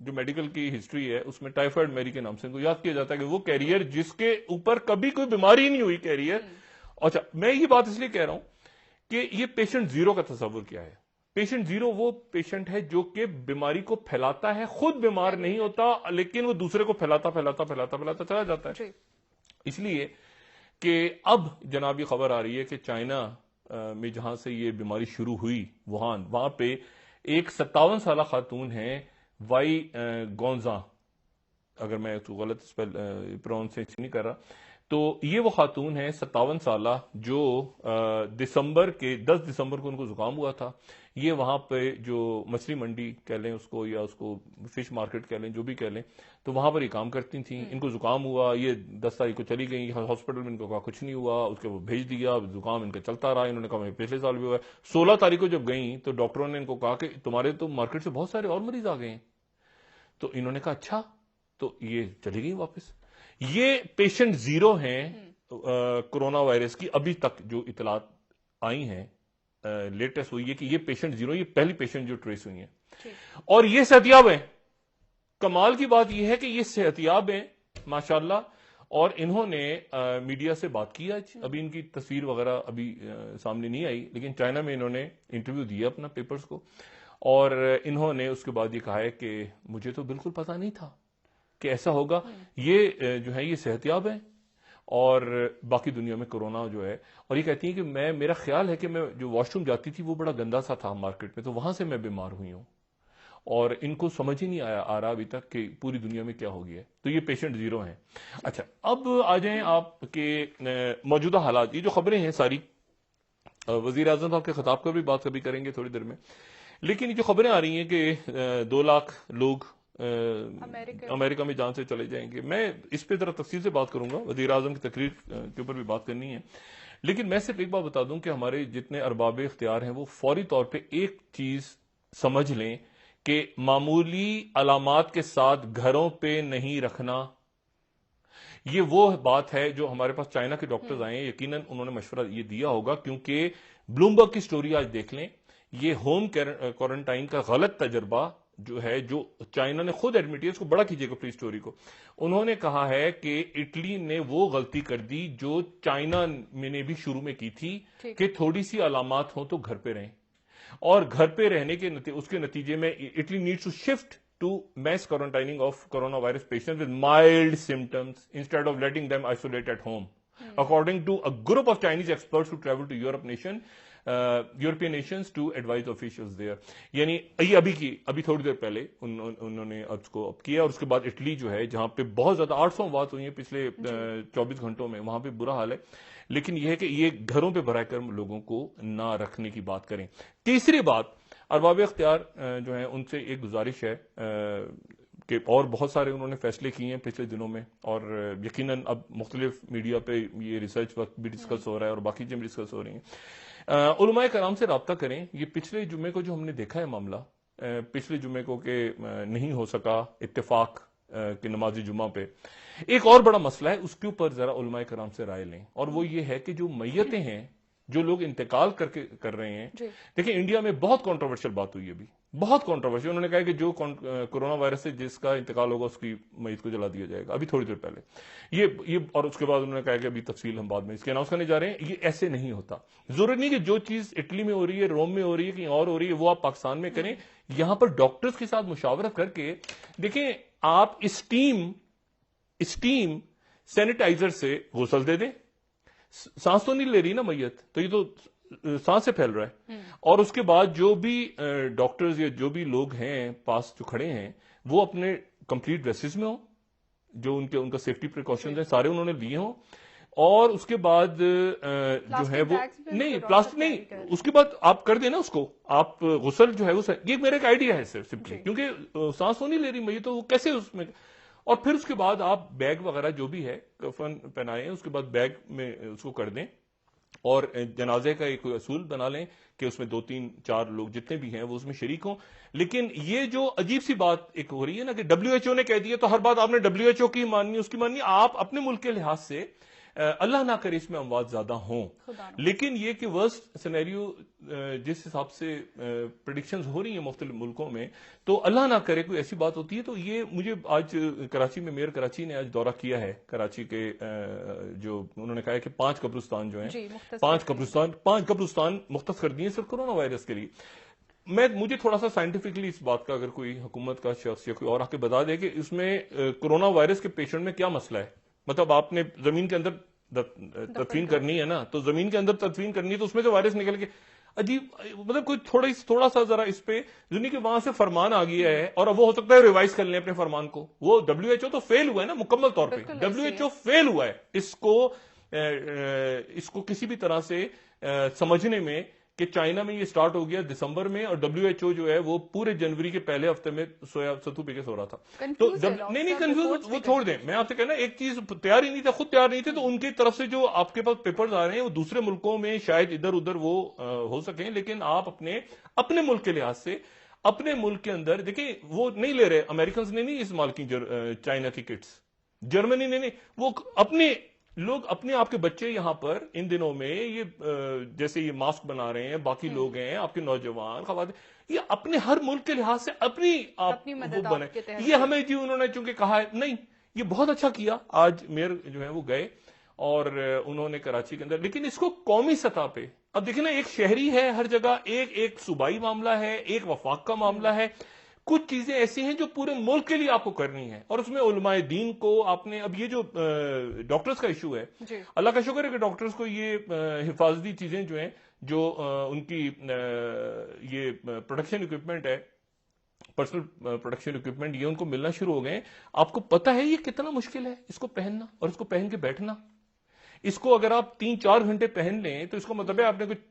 جو میڈیکل کی ہسٹری ہے اس میں ٹائیفائڈ میری کے نام سے ان کو یاد کیا جاتا ہے کہ وہ کیریئر جس کے اوپر کبھی کوئی بیماری نہیں ہوئی کیریئر. اچھا میں یہ بات اس لیے کہہ رہا ہوں کہ یہ پیشنٹ زیرو کا تصور کیا ہے. پیشنٹ زیرو وہ پیشنٹ ہے جو کہ بیماری کو پھیلاتا ہے, خود بیمار نہیں ہوتا لیکن وہ دوسرے کو پھیلاتا چلا جاتا ہے. اس لیے کہ اب جناب یہ خبر آ رہی ہے کہ چائنا میں جہاں سے یہ بیماری شروع ہوئی ووہان, وہاں پہ ایک 57 سالہ خاتون ہیں وائی گونزا, اگر میں غلط پروننسیشن نہیں کر رہا, تو یہ وہ خاتون ہیں 57 سالہ جو 10 دسمبر کو ان کو زکام ہوا تھا. یہ وہاں پہ جو مچھلی منڈی کہہ لیں اس کو یا اس کو فش مارکیٹ کہہ لیں جو بھی کہہ لیں, تو وہاں پر یہ کام کرتی تھیں. ان کو زکام ہوا, یہ 10 تاریخ کو چلی گئی ہاسپٹل میں, ان کو کہا کچھ نہیں ہوا, اس کے وہ بھیج دیا, زکام ان کا چلتا رہا. انہوں نے کہا میں پچھلے سال بھی ہوا ہے. 16 تاریخ کو جب گئیں تو ڈاکٹروں نے ان کو کہا کہ تمہارے تو مارکیٹ سے بہت سارے اور مریض آ گئے ہیں. تو انہوں نے کہا اچھا, تو یہ چلی گئی واپس. یہ پیشنٹ زیرو ہیں کورونا وائرس کی ابھی تک جو اطلاعات آئی ہیں لیٹسٹ ہوئی ہے کہ یہ پیشنٹ زیرو, یہ پہلی پیشنٹ جو ٹریس ہوئی ہیں. اور یہ صحتیاب ہیں. کمال کی بات یہ ہے کہ یہ صحتیاب ہیں ماشاءاللہ, اور انہوں نے میڈیا سے بات کی آج. ابھی ان کی تصویر وغیرہ ابھی سامنے نہیں آئی, لیکن چائنا میں انہوں نے انٹرویو دیا اپنا پیپرز کو, اور انہوں نے اس کے بعد یہ کہا ہے کہ مجھے تو بالکل پتا نہیں تھا کہ ایسا ہوگا. یہ جو ہے یہ صحتیاب ہیں اور باقی دنیا میں کورونا جو ہے, اور یہ کہتی ہیں کہ میرا خیال ہے کہ میں جو واش روم جاتی تھی وہ بڑا گندا سا تھا مارکیٹ میں, تو وہاں سے میں بیمار ہوئی ہوں, اور ان کو سمجھ ہی نہیں آ رہا ابھی تک کہ پوری دنیا میں کیا ہو گیا ہے. تو یہ پیشنٹ زیرو ہیں. اچھا اب آ جائیں آپ کے موجودہ حالات. یہ جو خبریں ہیں ساری وزیر اعظم صاحب کے خطاب پر بھی بات کبھی کریں گے تھوڑی دیر میں, لیکن یہ جو خبریں آ رہی ہیں کہ 2 لاکھ لوگ امریکہ میں جان سے چلے جائیں گے, میں اس پہ ذرا تفصیل سے بات کروں گا, وزیر اعظم کی تقریر کے اوپر بھی بات کرنی ہے. لیکن میں صرف ایک بات بتا دوں کہ ہمارے جتنے ارباب اختیار ہیں وہ فوری طور پہ ایک چیز سمجھ لیں کہ معمولی علامات کے ساتھ گھروں پہ نہیں رکھنا. یہ وہ بات ہے جو ہمارے پاس چائنا کے ڈاکٹرز آئے ہیں, یقیناً انہوں نے مشورہ یہ دیا ہوگا, کیونکہ بلومبرگ کی سٹوری آج دیکھ لیں. یہ ہوم کوارنٹائن کا غلط تجربہ جو ہے, جو چائنا نے خود ایڈمٹ کیا, اس کو بڑا کیجیے گا پلیز سٹوری کو. انہوں نے کہا ہے کہ اٹلی نے وہ غلطی کر دی جو چائنا میں نے بھی شروع میں کی تھی کہ تھوڑی سی علامات ہوں تو گھر پہ رہیں, اور گھر پہ رہنے کے اس کے نتیجے میں Italy needs to shift to mass quarantining of corona virus patients with mild symptoms instead of letting them isolate at home. According to a group of Chinese experts who traveled to European nations to advise officials there. یعنی یہ ابھی تھوڑی دیر پہلے انہوں نے اس کو اب کیا, اور اس کے بعد اٹلی جو ہے جہاں پہ بہت زیادہ 800 وفات ہوئی ہیں پچھلے 24 گھنٹوں میں, وہاں پہ برا حال ہے. لیکن یہ ہے کہ یہ گھروں پہ براہ کرم لوگوں کو نہ رکھنے کی بات کریں. تیسری بات, ارباب اختیار جو ہیں ان سے ایک گزارش ہے کہ اور بہت سارے انہوں نے فیصلے کیے ہیں پچھلے دنوں میں, اور یقیناً اب مختلف میڈیا پہ یہ ریسرچ وقت بھی ڈسکس ہو رہا ہے اور باقی چیزیں بھی ڈسکس ہو رہی ہیں. علماء کرام سے رابطہ کریں. یہ پچھلے جمعے کو جو ہم نے دیکھا ہے معاملہ, پچھلے جمعے کو کہ نہیں ہو سکا اتفاق کہ نماز جمعہ پہ, ایک اور بڑا مسئلہ ہے, اس کے اوپر ذرا علماء کرام سے رائے لیں, اور وہ یہ ہے کہ جو میتیں ہیں, جو لوگ انتقال کر رہے ہیں. دیکھیں انڈیا میں بہت کنٹروورشل بات ہوئی ابھی, بہت کنٹروورشل. انہوں نے کہا کہ جو کورونا وائرس سے جس کا انتقال ہوگا اس کی میت کو جلا دیا جائے گا, ابھی تھوڑی دیر پہلے یہ اور اس کے بعد انہوں نے کہا کہ ابھی تفصیل ہم بعد میں اس کے اناؤنس کرنے جا رہے ہیں. یہ ایسے نہیں ہوتا. ضروری نہیں کہ جو چیز اٹلی میں ہو رہی ہے, روم میں ہو رہی ہے, کہیں اور ہو رہی ہے, وہ آپ پاکستان میں کریں. یہاں پر ڈاکٹرز کے ساتھ مشاورت کر کے دیکھیں, آپ اسٹیم سینیٹائزر سے غسل دے دیں. سانس تو نہیں لے رہی نا میت, تو یہ تو سانس سے پھیل رہا ہے. اور اس کے بعد جو بھی ڈاکٹرز یا جو بھی لوگ ہیں پاس جو کھڑے ہیں, وہ اپنے کمپلیٹ ڈریسز میں ہوں, جو ان کا سیفٹی پریکاشنز ہیں سارے انہوں نے لیے ہوں. اور اس کے بعد جو ہے وہ نہیں پلاسٹک نہیں, اس کے بعد آپ کر دیں نا اس کو, آپ غسل جو ہے وہ, یہ میرا ایک آئیڈیا ہے صرف سمپلی, کیونکہ سانس تو نہیں لے رہی میت, تو وہ کیسے اس میں. اور پھر اس کے بعد آپ بیگ وغیرہ جو بھی ہے کفن پہنائیں, اس کے بعد بیگ میں اس کو کر دیں, اور جنازے کا ایک اصول بنا لیں کہ اس میں 2 3 4 لوگ جتنے بھی ہیں وہ اس میں شریک ہوں. لیکن یہ جو عجیب سی بات ایک ہو رہی ہے نا کہ WHO نے کہہ دیا تو ہر بات آپ نے WHO کی ماننی, اس کی ماننی. آپ اپنے ملک کے لحاظ سے اللہ نہ کرے اس میں اموات زیادہ ہوں، لیکن یہ کہ ورسٹ سینیریو جس حساب سے پریڈکشنز ہو رہی ہیں مختلف ملکوں میں، تو اللہ نہ کرے کوئی ایسی بات ہوتی ہے تو یہ مجھے آج کراچی میں میئر کراچی نے آج دورہ کیا ہے، کراچی کے جو انہوں نے کہا ہے کہ 5 قبرستان جو ہیں، 5 قبرستان مختص کر دیے صرف کرونا وائرس کے لیے۔ مجھے تھوڑا سا سائنٹیفکلی اس بات کا اگر کوئی حکومت کا شخص یا کوئی اور آ کے بتا دے کہ اس میں کرونا وائرس کے پیشنٹ میں کیا مسئلہ ہے، مطلب آپ نے زمین کے اندر تدفین کرنی ہے نا، تو زمین کے اندر تدفین کرنی ہے تو اس میں سے وائرس نکل کے عجیب، مطلب کوئی تھوڑا سا ذرا اس پہ دنیا کے وہاں سے فرمان آ گیا ہے، اور اب وہ ہو سکتا ہے ریوائز کر لیں اپنے فرمان کو۔ وہ WHO تو فیل ہوا ہے نا مکمل طور پہ، WHO فیل ہوا ہے اس کو کسی بھی طرح سے سمجھنے میں کہ چائنا میں یہ سٹارٹ ہو گیا دسمبر میں، اور WHO جو ہے وہ پورے جنوری کے پہلے ہفتے میں ستو پی کے سو رہا تھا۔ تو نہیں کنفیوز، وہ چھوڑ دیں، میں آپ سے کہنا ایک چیز تیار ہی نہیں تھا، خود تیار نہیں تھے، تو ان کی طرف سے جو آپ کے پاس پیپرز آ رہے ہیں وہ دوسرے ملکوں میں شاید ادھر ادھر وہ ہو سکیں، لیکن آپ اپنے ملک کے لحاظ سے اپنے ملک کے اندر دیکھیں، وہ نہیں لے رہے، امریکنز نے نہیں استعمال کی چائنا کی کٹس، جرمنی نے نہیں، وہ اپنے لوگ اپنے آپ کے بچے یہاں پر ان دنوں میں یہ جیسے یہ ماسک بنا رہے ہیں، باقی لوگ ہیں آپ کے نوجوان خواتین، یہ اپنے ہر ملک کے لحاظ سے اپنی وہ بنے، یہ ہمیں جی انہوں نے چونکہ کہا ہے نہیں، یہ بہت اچھا کیا۔ آج میئر جو ہے وہ گئے اور انہوں نے کراچی کے اندر، لیکن اس کو قومی سطح پہ اب دیکھیں نا، ایک شہری ہے ہر جگہ، ایک صوبائی معاملہ ہے، ایک وفاق کا معاملہ ہے، کچھ چیزیں ایسی ہیں جو پورے ملک کے لیے آپ کو کرنی ہے، اور اس میں علماء دین کو آپ نے، اب یہ جو ڈاکٹرز کا ایشو ہے، اللہ کا شکر ہے کہ ڈاکٹرز کو یہ حفاظتی چیزیں جو ہیں، جو ان کی یہ پروٹیکشن اکوپمنٹ ہے، پرسنل پروٹیکشن اکوپمنٹ، یہ ان کو ملنا شروع ہو گئے ہیں۔ آپ کو پتا ہے یہ کتنا مشکل ہے اس کو پہننا اور اس کو پہن کے بیٹھنا، اس کو اگر آپ 3-4 گھنٹے پہن لیں تو اس کو مطلب ہے آپ نے کچھ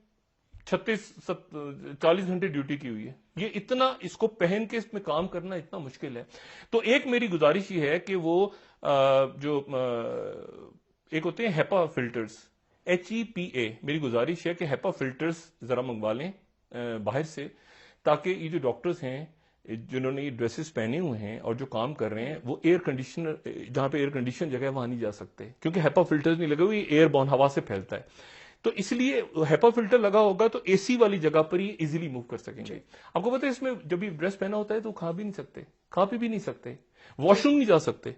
36-40 گھنٹے ڈیوٹی کی ہوئی ہے، یہ اتنا اس کو پہن کے اس میں کام کرنا اتنا مشکل ہے۔ تو ایک میری گزارش یہ ہے کہ وہ جو ایک ہوتے ہیں ہیپا فلٹرز، HEPA، میری گزارش ہے کہ ہیپا فلٹرز ذرا منگوا لیں باہر سے، تاکہ یہ جو ڈاکٹرز ہیں جنہوں نے یہ ڈریسز پہنے ہوئے ہیں اور جو کام کر رہے ہیں، وہ ایئر کنڈیشنر، جہاں پہ ایئر کنڈیشن جگہ ہے وہاں نہیں جا سکتے، کیونکہ ہیپا فلٹرز نہیں لگے ہوئے، ایئر بورن ہوا سے پھیلتا ہے، تو اس لیے ہیپا فلٹر لگا ہوگا تو اے سی والی جگہ پر ہی ایزیلی موو کر سکیں گے۔ آپ کو پتا ہے اس میں جب یہ ڈریس پہنا ہوتا ہے تو کھا بھی نہیں سکتے، کھا پی بھی نہیں سکتے، واش روم نہیں جا سکتے،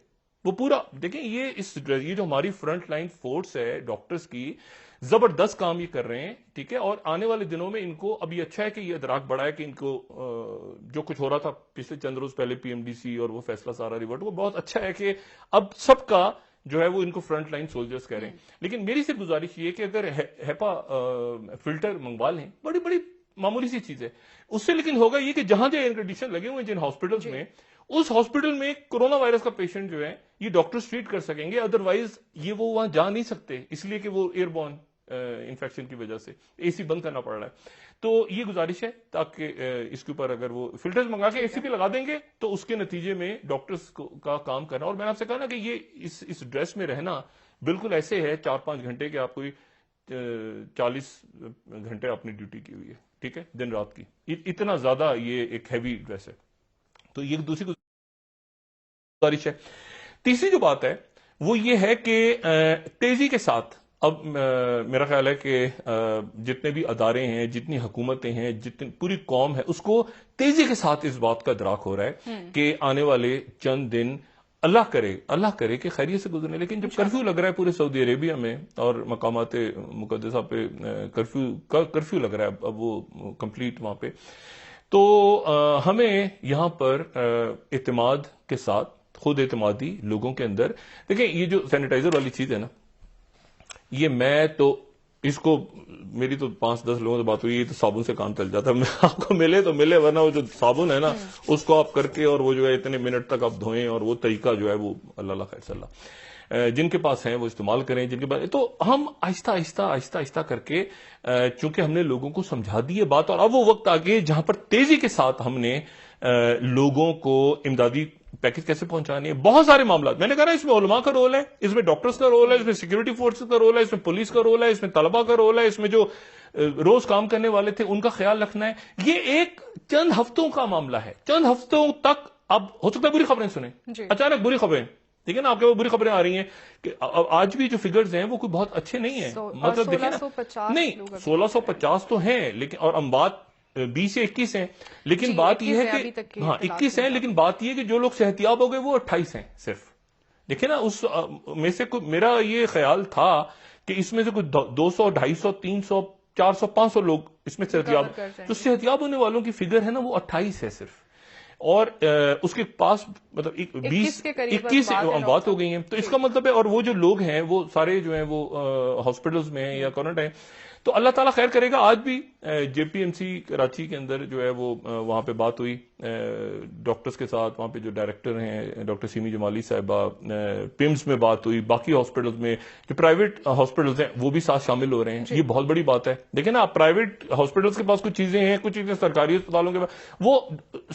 وہ پورا دیکھیں یہ جو ہماری فرنٹ لائن فورس ہے ڈاکٹرز کی، زبردست کام یہ کر رہے ہیں، ٹھیک ہے، اور آنے والے دنوں میں ان کو اب یہ اچھا ہے کہ یہ ادراک بڑھا ہے کہ ان کو جو کچھ ہو رہا تھا پچھلے چند روز پہلے PMDC اور وہ فیصلہ سارا ریورٹ، وہ بہت اچھا ہے کہ اب سب کا جو ہے وہ ان کو فرنٹ لائن سولجرز کہہ رہے ہیں۔ لیکن میری صرف گزارش یہ ہے کہ اگر ہیپا فلٹر منگوا لیں، بڑی معمولی سی چیز ہے اس سے، لیکن ہوگا یہ کہ جہاں ایئر کنڈیشن لگے ہوئے ہیں جن ہاسپٹلز میں، اس ہاسپٹل میں کرونا وائرس کا پیشنٹ جو ہے یہ ڈاکٹرز ٹریٹ کر سکیں گے، ادروائز یہ وہ وہاں جا نہیں سکتے، اس لیے کہ وہ ایئر بورن انفیکشن کی وجہ سے اے سی بند کرنا پڑ رہا ہے۔ تو یہ گزارش ہے تاکہ اس کے اوپر اگر وہ فلٹرز منگا کے اے سی پہ لگا دیں گے تو اس کے نتیجے میں ڈاکٹرز کا کام کرنا، اور میں نے آپ سے کہا نا کہ یہ اس ڈریس میں رہنا بالکل ایسے ہے 4-5 گھنٹے کے، آپ کوئی 40 گھنٹے اپنی ڈیوٹی کی ہوئی ہے، ٹھیک ہے، دن رات کی، اتنا زیادہ یہ ایک ہیوی ڈریس ہے۔ تو یہ دوسری گزارش ہے۔ تیسری جو بات ہے وہ یہ ہے کہ تیزی کے ساتھ اب میرا خیال ہے کہ جتنے بھی ادارے ہیں، جتنی حکومتیں ہیں، جتنی پوری قوم ہے، اس کو تیزی کے ساتھ اس بات کا ادراک ہو رہا ہے کہ آنے والے چند دن اللہ کرے کہ خیریت سے گزرنے، لیکن جب کرفیو لگ رہا ہے پورے سعودی عربیہ میں اور مقامات مقدسہ پہ کرفیو لگ رہا ہے اب وہ کمپلیٹ وہاں پہ، تو ہمیں یہاں پر اعتماد کے ساتھ خود اعتمادی لوگوں کے اندر، دیکھیں یہ جو سینیٹائزر والی چیز ہے نا، یہ میں تو اس کو میری تو 5-10 لوگوں سے بات ہوئی، یہ تو صابن سے کام چل جاتا ہے، آپ کو ملے تو ملے، ورنہ وہ جو صابن ہے نا اس کو آپ کر کے اور وہ جو ہے اتنے منٹ تک آپ دھوئیں، اور وہ طریقہ جو ہے وہ اللہ خیر صلی اللہ، جن کے پاس ہیں وہ استعمال کریں، جن کے پاس، تو ہم آہستہ کر کے چونکہ ہم نے لوگوں کو سمجھا دی یہ بات، اور اب وہ وقت آ گئے جہاں پر تیزی کے ساتھ ہم نے لوگوں کو امدادی پیکج کیسے پہنچانے ہیں، بہت سارے معاملات، میں نے کہا اس میں علماء کا رول ہے، اس میں ڈاکٹرز کا رول ہے، اس میں سیکورٹی فورسز کا رول ہے، اس میں پولیس کا رول ہے، اس میں طلباء کا رول ہے، اس میں جو روز کام کرنے والے تھے ان کا خیال رکھنا ہے۔ یہ ایک چند ہفتوں کا معاملہ ہے، چند ہفتوں تک اب ہو سکتا ہے بری خبریں سنیں، اچانک بری خبریں ٹھیک ہے نا. آپ کے پاس بری خبریں آ رہی ہیں کہ آج بھی جو فگرز ہیں وہ کوئی بہت اچھے نہیں ہیں. مطلب دیکھیں نا, نہیں 1650 تو ہیں لیکن, اور اموات 20 سے 21 ہیں, لیکن بات یہ ہے کہ ہاں 21 ہیں, لیکن بات یہ ہے کہ جو لوگ صحتیاب ہو گئے وہ 28 ہیں صرف. دیکھیں نا, اس میں سے میرا یہ خیال تھا کہ اس میں سے کچھ 200 250 300 400 500 لوگ اس میں صحتیاب, تو صحتیاب ہونے والوں کی فگر ہے نا وہ 28 ہے صرف, اور اس کے پاس مطلب 21 اموات ہو گئی ہیں. تو اس کا مطلب ہے, اور وہ جو لوگ ہیں وہ سارے جو ہیں وہ ہاسپٹلز میں ہیں یا کورنٹائن. تو اللہ تعالیٰ خیر کرے گا. آج بھی جے پی ایم سی کراچی کے اندر جو ہے وہ وہاں پہ بات ہوئی ڈاکٹرز کے ساتھ, وہاں پہ جو ڈائریکٹر ہیں ڈاکٹر سیمی جمالی صاحبہ, پیمز میں بات ہوئی, باقی ہاسپٹلز میں جو پرائیویٹ ہاسپٹلز ہیں وہ بھی ساتھ شامل ہو رہے ہیں. یہ بہت بڑی بات ہے. دیکھیں نا, آپ پرائیویٹ ہاسپٹلز کے پاس کچھ چیزیں ہیں, کچھ چیزیں سرکاری اسپتالوں کے پاس, وہ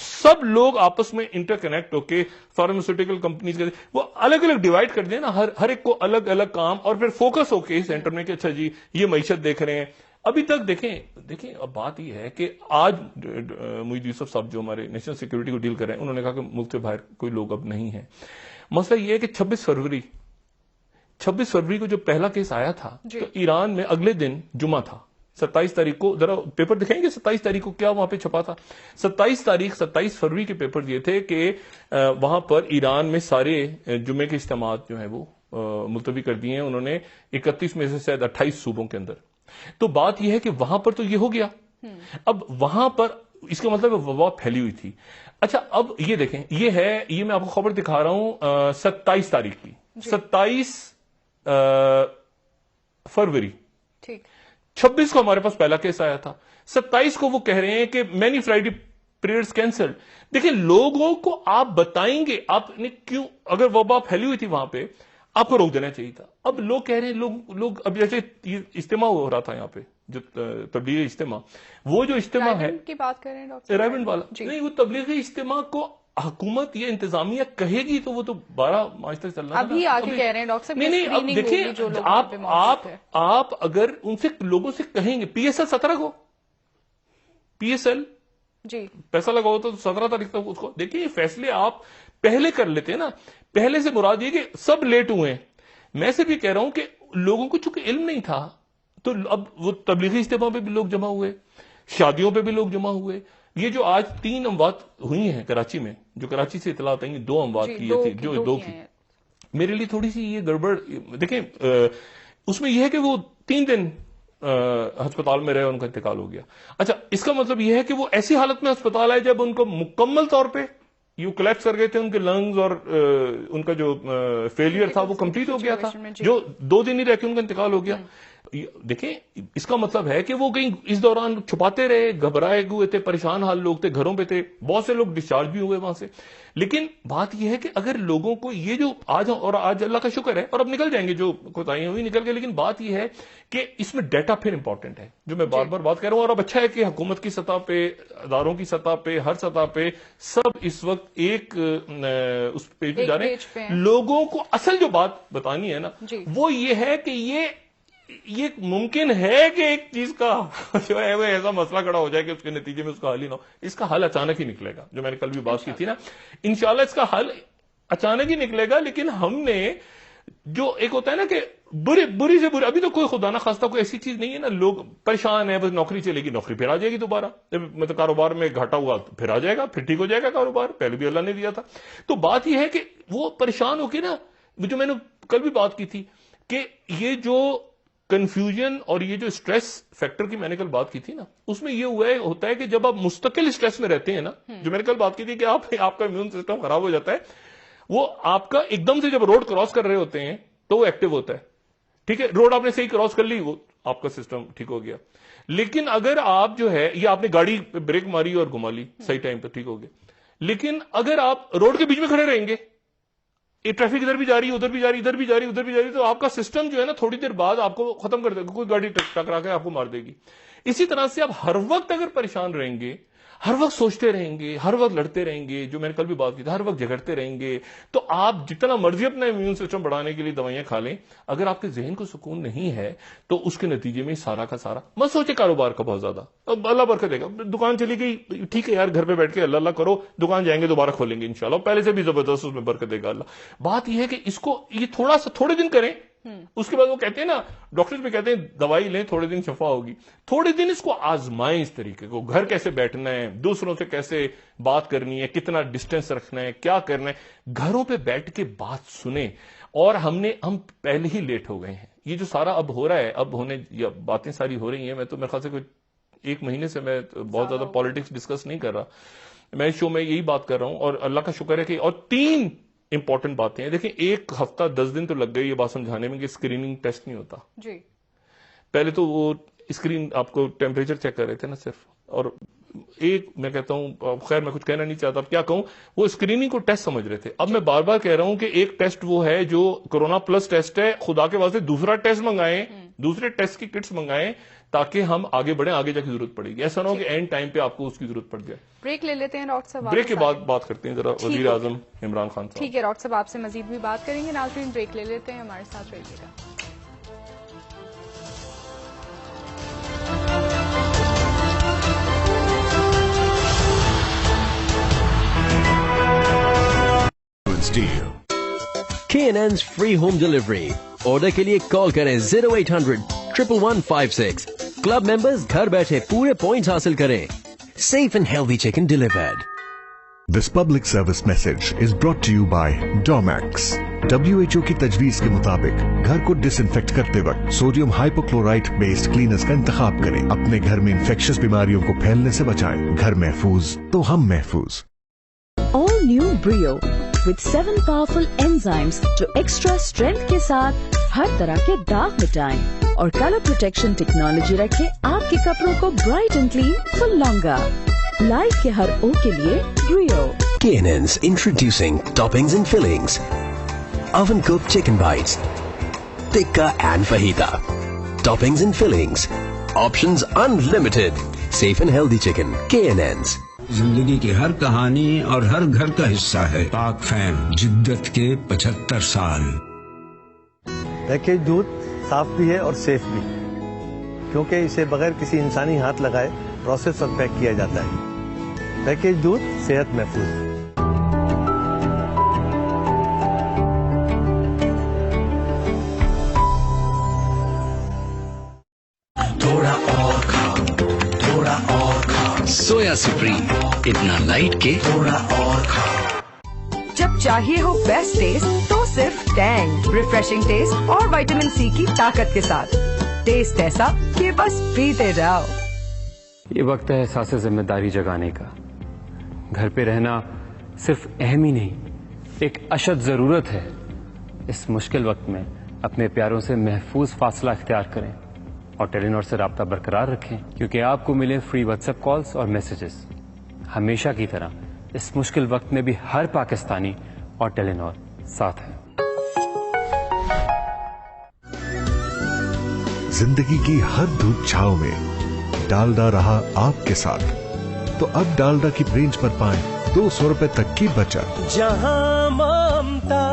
سب لوگ آپس میں انٹر کنیکٹ ہو کے فارماسیوٹیکل کمپنیز کے وہ الگ الگ ڈیوائڈ کر دیں نا, ہر ایک کو الگ الگ کام, اور پھر فوکس ہو کے سینٹر میں کہ اچھا جی یہ معیشت دیکھ رہے ہیں. ابھی تک دیکھیں اب بات یہ ہے کہ آج محی یوسف صاحب جو ہمارے نیشنل سیکورٹی کو ڈیل کر رہے ہیں, انہوں نے کہا کہ ملک سے باہر کوئی لوگ اب نہیں ہیں. مسئلہ یہ ہے کہ 26 فروری کو جو پہلا کیس آیا تھا تو ایران میں اگلے دن جمعہ تھا, 27 تاریخ کو, ذرا پیپر دکھائیں گے 27 تاریخ کو کیا وہاں پہ چھپا تھا. 27 فروری کے پیپر یہ تھے کہ وہاں پر ایران میں سارے جمعے کے اجتماعات جو ہیں وہ ملتوی کر دیے ہیں انہوں نے 31 میں سے شاید 28 صوبوں کے اندر. تو بات یہ ہے کہ وہاں پر تو یہ ہو گیا. اب وہاں پر اس کا مطلب وبا پھیلی ہوئی تھی. اچھا اب یہ دیکھیں, یہ میں آپ کو خبر دکھا رہا ہوں 27 تاریخ کی, 27 فروری, 26 کو ہمارے پاس پہلا کیس آیا تھا, 27 کو وہ کہہ رہے ہیں کہ مینی فرائیڈے پریئرز کینسلڈ. دیکھیں لوگوں کو آپ بتائیں گے, آپ نے کیوں, اگر وبا پھیلی ہوئی تھی وہاں پہ آپ کو روک دینا چاہیے تھا. اب لوگ کہہ رہے ہیں, لوگ اب جیسے اجتماع ہو رہا تھا یہاں پہ جو تبلیغی اجتماع, وہ جو اجتماع ہے کی بات کر رہے ہیں ڈاکٹر ریونڈ والا, نہیں وہ تبلیغی اجتماع کو حکومت یا انتظامیہ کہے گی تو وہ تو 12 مارچ تک چلنا. ابھی آگے کہہ رہے ہیں ڈاکٹر صاحب, نہیں اب دیکھیں آپ اگر ان سے لوگوں سے کہیں گے, پی ایس ایل 17 کو, پی ایس ایل جی پیسہ لگاؤ تو 17 تاریخ تک اس کو دیکھیں. یہ فیصلے آپ پہلے کر لیتے ہیں نا, پہلے سے مراد یہ کہ سب لیٹ ہوئے ہیں. میں سے بھی کہہ رہا ہوں کہ لوگوں کو چونکہ علم نہیں تھا تو اب وہ تبلیغی اجتماع پہ بھی لوگ جمع ہوئے, شادیوں پہ بھی لوگ جمع ہوئے. یہ جو آج 3 اموات ہوئی ہیں کراچی میں, جو کراچی سے اطلاعات آئی ہیں 2 اموات کی تھی, جو 2 کی, میرے لیے تھوڑی سی یہ گڑبڑ. دیکھیں اس میں یہ ہے کہ وہ 3 دن ہسپتال میں رہے, ان کا انتقال ہو گیا. اچھا اس کا مطلب یہ ہے کہ وہ ایسی حالت میں ہسپتال آئے جب ان کو مکمل طور پہ یہ کلیپس کر گئے تھے, ان کے لنگز اور ان کا جو فیلئر تھا وہ کمپلیٹ ہو گیا تھا, جو 2 دن ہی رہ کے ان کا انتقال ہو گیا. دیکھیں اس کا مطلب ہے کہ وہ کہیں اس دوران چھپاتے رہے, گھبرائے ہوئے تھے, پریشان حال لوگ تھے, گھروں پہ تھے, بہت سے لوگ ڈسچارج بھی ہوئے وہاں سے. لیکن بات یہ ہے کہ اگر لوگوں کو یہ جو آج اللہ کا شکر ہے, اور اب نکل جائیں گے جو کوتاہیاں ہوئی نکل گئے, لیکن بات یہ ہے کہ اس میں ڈیٹا پھر امپورٹنٹ ہے, جو میں بار بار بات کر رہا ہوں. اور اب اچھا ہے کہ حکومت کی سطح پہ, اداروں کی سطح پہ, ہر سطح پہ سب اس وقت ایک اس پیج پہ جا رہے ہیں. لوگوں کو اصل جو بات بتانی ہے نا وہ یہ ہے کہ یہ ممکن ہے کہ ایک چیز کا جو ہے وہ ایسا مسئلہ کھڑا ہو جائے کہ اس کے نتیجے میں اس کا حل ہی نہ ہو. اس کا حل اچانک ہی نکلے گا, جو میں نے کل بھی بات کی تھی نا, انشاءاللہ اس کا حل اچانک ہی نکلے گا. لیکن ہم نے جو ایک ہوتا ہے نا کہ بری سے بری, ابھی تو کوئی خدا نہ خواستہ کوئی ایسی چیز نہیں ہے نا, لوگ پریشان ہیں, بس نوکری چلے گی, نوکری پھر آ جائے گی دوبارہ, مطلب کاروبار میں گھاٹا ہوا پھر آ جائے گا, پھر ٹھیک ہو جائے گا کاروبار, پہلے بھی اللہ نے دیا تھا. تو بات یہ ہے کہ وہ پریشان ہو کے نا, جو میں نے کل بھی بات کی تھی کہ یہ جو کنفیوژن اور یہ جو اسٹریس فیکٹر کی میں نے کل بات کی تھی نا, اس میں یہ ہوتا ہے کہ جب آپ مستقل اسٹریس میں رہتے ہیں نا, جو میں نے کل بات کی تھی کہ آپ کا امیون سسٹم خراب ہو جاتا ہے, وہ آپ کا ایک دم سے جب روڈ کراس کر رہے ہوتے ہیں تو وہ ایکٹیو ہوتا ہے. ٹھیک ہے, روڈ آپ نے صحیح کراس کر لی, وہ آپ کا سسٹم ٹھیک ہو گیا. لیکن اگر آپ جو ہے یہ آپ نے گاڑی بریک ماری اور گھما لی صحیح ٹائم پہ, ٹھیک ہو گیا. لیکن اگر آپ روڈ کے بیچ میں کھڑے رہیں گے, یہ ٹریفک ادھر بھی جا رہی ہے, ادھر بھی جا رہی, ادھر بھی جا رہی, ادھر بھی جا رہی, تو آپ کا سسٹم جو ہے نا تھوڑی دیر بعد آپ کو ختم کر دے گا, کوئی گاڑی ٹکرا کے آپ کو مار دے گی. اسی طرح سے آپ ہر وقت اگر پریشان رہیں گے، ہر وقت سوچتے رہیں گے، ہر وقت لڑتے رہیں گے، جو میں نے کل بھی بات کی تھی، ہر وقت جھگڑتے رہیں گے، تو آپ جتنا مرضی اپنا امیون سسٹم بڑھانے کے لیے دوائیاں کھا لیں، اگر آپ کے ذہن کو سکون نہیں ہے تو اس کے نتیجے میں سارا کا سارا مت سوچے کاروبار کا بہت زیادہ، اب اللہ برکت دے گا، دکان چلی گئی ٹھیک ہے یار، گھر پہ بیٹھ کے اللہ اللہ کرو، دکان جائیں گے دوبارہ کھولیں گے انشاءاللہ، پہلے سے بھی زبردست اس میں برکت دے گا اللہ۔ بات یہ ہے کہ اس کو یہ تھوڑے دن کریں، اس کے بعد وہ کہتے ہیں نا، ڈاکٹر بھی کہتے ہیں دوائی لیں تھوڑے دن شفا ہوگی، تھوڑے دن اس کو آزمائیں، اس طریقے کو گھر کیسے بیٹھنا ہے، دوسروں سے کیسے بات کرنی ہے، کتنا ڈسٹینس رکھنا ہے، کیا کرنا ہے، گھروں پہ بیٹھ کے بات سنیں۔ اور ہم پہلے ہی لیٹ ہو گئے ہیں، یہ جو سارا اب ہو رہا ہے، اب ہونے یا باتیں ساری ہو رہی ہیں، میں تو میرے خیال سے کوئی 1 مہینے سے میں بہت زیادہ پالیٹکس ڈسکس نہیں کر رہا، میں شو میں یہی بات کر رہا ہوں، اور اللہ کا شکر ہے کہ اور 3 امپورٹنٹ باتیں ہیں۔ دیکھیں 1 ہفتہ 10 دن تو لگ گئی یہ بات سمجھانے میں کہ اسکریننگ ٹیسٹ نہیں ہوتا جی، پہلے تو وہ اسکرین آپ کو ٹیمپریچر چیک کر رہے تھے نا صرف، اور میں کہتا ہوں، خیر میں کچھ کہنا نہیں چاہتا، اب کیا کہوں، وہ اسکریننگ کو ٹیسٹ سمجھ رہے تھے، اب میں بار بار کہہ رہا ہوں کہ ایک ٹیسٹ وہ ہے جو کرونا پلس ٹیسٹ ہے، خدا کے واسطے دوسرا ٹیسٹ منگائیں، دوسرے ٹیسٹ کی کٹس منگائیں تاکہ ہم آگے بڑھیں، آگے جا کے ضرورت پڑے گی، ایسا نہ ہو کہ اینڈ ٹائم پہ آپ کو اس کی ضرورت پڑ جائے۔ بریک لے لیتے ہیں ڈاکٹر صاحب، بریک کے بعد بات کرتے ہیں ذرا وزیر اعظم عمران خان صاحب۔ ٹھیک ہے ڈاکٹر صاحب، آپ سے مزید بھی بات کریں گے، ناظرین بریک لے لیتے ہیں، ہمارے ساتھ رہیے گا۔ K&N's free home delivery. Order کے لیے کال کریں 0800 111 56. Club members گھر بیٹھے پورے پوائنٹس حاصل کریں. Safe and healthy chicken delivered. This public service message is brought to you by Domax. WHO کی تجویز کے مطابق گھر کو ڈس انفیکٹ کرتے وقت سوڈیم ہائپوکلورائٹ بیسڈ کلینرز کا انتخاب کریں، اپنے گھر میں انفیکشس بیماریوں کو پھیلنے سے بچائیں، گھر محفوظ تو ہم محفوظ۔ All new Brio with 7 powerful enzymes جو ایکسٹرا اسٹرینتھ کے ساتھ ہر طرح کے داغ مٹائیں اور کلر پروٹیکشن ٹیکنالوجی رکھے آپ کے کپڑوں کو bright and clean for longer. Life کے ہر او کے لیے Brio۔ K&N's introducing toppings and fillings. Oven cooked chicken bites. Tikka and fajita. Toppings and fillings. Options unlimited. Safe and healthy chicken. K&N's. زندگی کی ہر کہانی اور ہر گھر کا حصہ ہے پاک فین جدت کے 75 سال۔ پیکیج دودھ صاف بھی ہے اور سیف بھی، کیونکہ اسے بغیر کسی انسانی ہاتھ لگائے پروسیس اور پیک کیا جاتا ہے۔ پیکیج دودھ صحت محفوظ۔ سویا سپریم، اتنا لائٹ کے تھوڑا اور کھا۔ جب چاہیے ہو بیسٹ ٹیسٹ تو صرف ٹینگ، ریفریشنگ ٹیسٹ اور وٹامن سی کی طاقت کے ساتھ، ٹیسٹ ایسا کہ بس پیتے جاؤ۔ یہ وقت ہے احساس ذمہ داری جگانے کا۔ گھر پہ رہنا صرف اہم ہی نہیں، ایک اشد ضرورت ہے۔ اس مشکل وقت میں اپنے پیاروں سے محفوظ فاصلہ اختیار کریں اور ٹیلی نار سے رابطہ برقرار رکھیں، کیونکہ آپ کو ملے فری واٹس ایپ کالز اور میسیجز۔ ہمیشہ کی طرح اس مشکل وقت میں بھی ہر پاکستانی اور ٹیلی نار ساتھ ہے۔ زندگی کی ہر دھوپ چھاؤں میں ڈالڈا رہا آپ کے ساتھ، تو اب ڈالڈا کی رینج پر پائیں 200 روپے تک کی بچت۔ جہاں ممتا